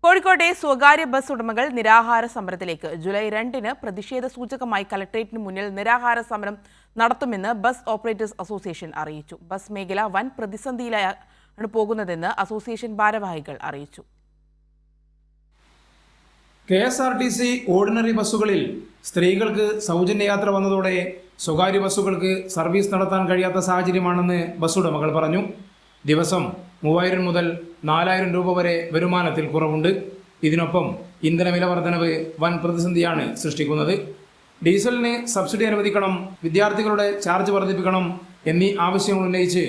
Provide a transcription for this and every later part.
കോഴിക്കോട്ടെ സ്വകാര്യ ബസ് ഉടമകൾ നിരാഹാര സമരത്തിലേക്ക്. ജൂലൈ 2-ന് പ്രതിഷേധ സൂചകമായി കലക്ടറേറ്റിന് മുന്നിൽ നിരാഹാര സമരം നടത്തുമെന്ന് ബസ് ഓപ്പറേറ്റേഴ്സ് അസോസിയേഷൻ അറിയിച്ചു. ബസ് മേഖല വൻ പ്രതിസന്ധിയിലാണ് പോകുന്നതെന്ന് അസോസിയേഷൻ ഭാരവാഹികൾ അറിയിച്ചു. KSRTC ഓർഡിനറി ബസ്സുകളിൽ സ്ത്രീകൾക്ക് സൗജന്യ യാത്ര വന്നതോടെ സ്വകാര്യ ബസ്സുകൾക്ക് സർവീസ് നടത്താൻ കഴിയാത്ത സാഹചര്യമാണെന്ന് ബസ് ഉടമകൾ പറഞ്ഞു. ദിവസം 3000 മുതൽ 4000 രൂപ വരെ വരുമാനത്തിൽ കുറവുണ്ട്. ഇതിനൊപ്പം ഇന്ധന വില വർധനവ് വൻ പ്രതിസന്ധിയാണ് സൃഷ്ടിക്കുന്നത്. ഡീസലിന് സബ്സിഡി അനുവദിക്കണം, വിദ്യാർത്ഥികളുടെ ചാർജ് വർദ്ധിപ്പിക്കണം എന്നീ ആവശ്യങ്ങൾ ഉന്നയിച്ച്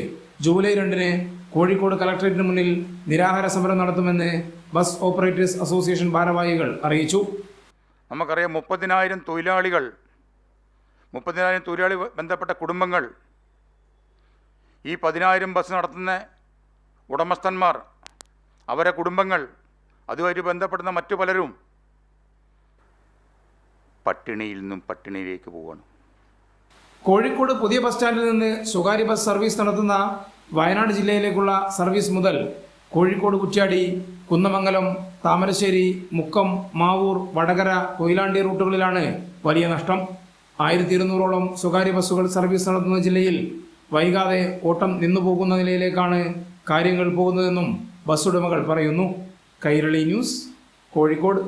ജൂലൈ 2-ന് കോഴിക്കോട് കളക്ടറേറ്റിന് മുന്നിൽ നിരാഹാര സമരം നടത്തുമെന്ന് ബസ് ഓപ്പറേറ്റേഴ്സ് അസോസിയേഷൻ ഭാരവാഹികൾ അറിയിച്ചു. നമുക്കറിയാം 30,000 തൊഴിലാളികൾ ബന്ധപ്പെട്ട കുടുംബങ്ങൾ, ഈ 10,000 ബസ് നടത്തുന്ന ഉടമസ്ഥന്മാർ, അവരെ കുടുംബങ്ങൾ, അതുമായിട്ട് ബന്ധപ്പെടുന്ന മറ്റു പലരും പട്ടിണിയിൽ നിന്നും പട്ടിണിയിലേക്ക് പോവുകയാണ്. കോഴിക്കോട് പുതിയ ബസ് സ്റ്റാൻഡിൽ നിന്ന് സ്വകാര്യ ബസ് സർവീസ് നടത്തുന്ന വയനാട് ജില്ലയിലേക്കുള്ള സർവീസ് മുതൽ കോഴിക്കോട് കുറ്റ്യാടി, കുന്നമംഗലം, താമരശ്ശേരി, മുക്കം, മാവൂർ, വടകര, കൊയിലാണ്ടി റൂട്ടുകളിലാണ് വലിയ നഷ്ടം. 1200ഓളം സ്വകാര്യ ബസ്സുകൾ സർവീസ് നടത്തുന്ന ജില്ലയിൽ വൈകാതെ ഓട്ടം നിന്നുപോകുന്ന നിലയിലേക്കാണ് കാര്യങ്ങൾ പോകുന്നതെന്നും ബസ് ഉടമകൾ പറയുന്നു. കൈരളി ന്യൂസ്, കോഴിക്കോട്.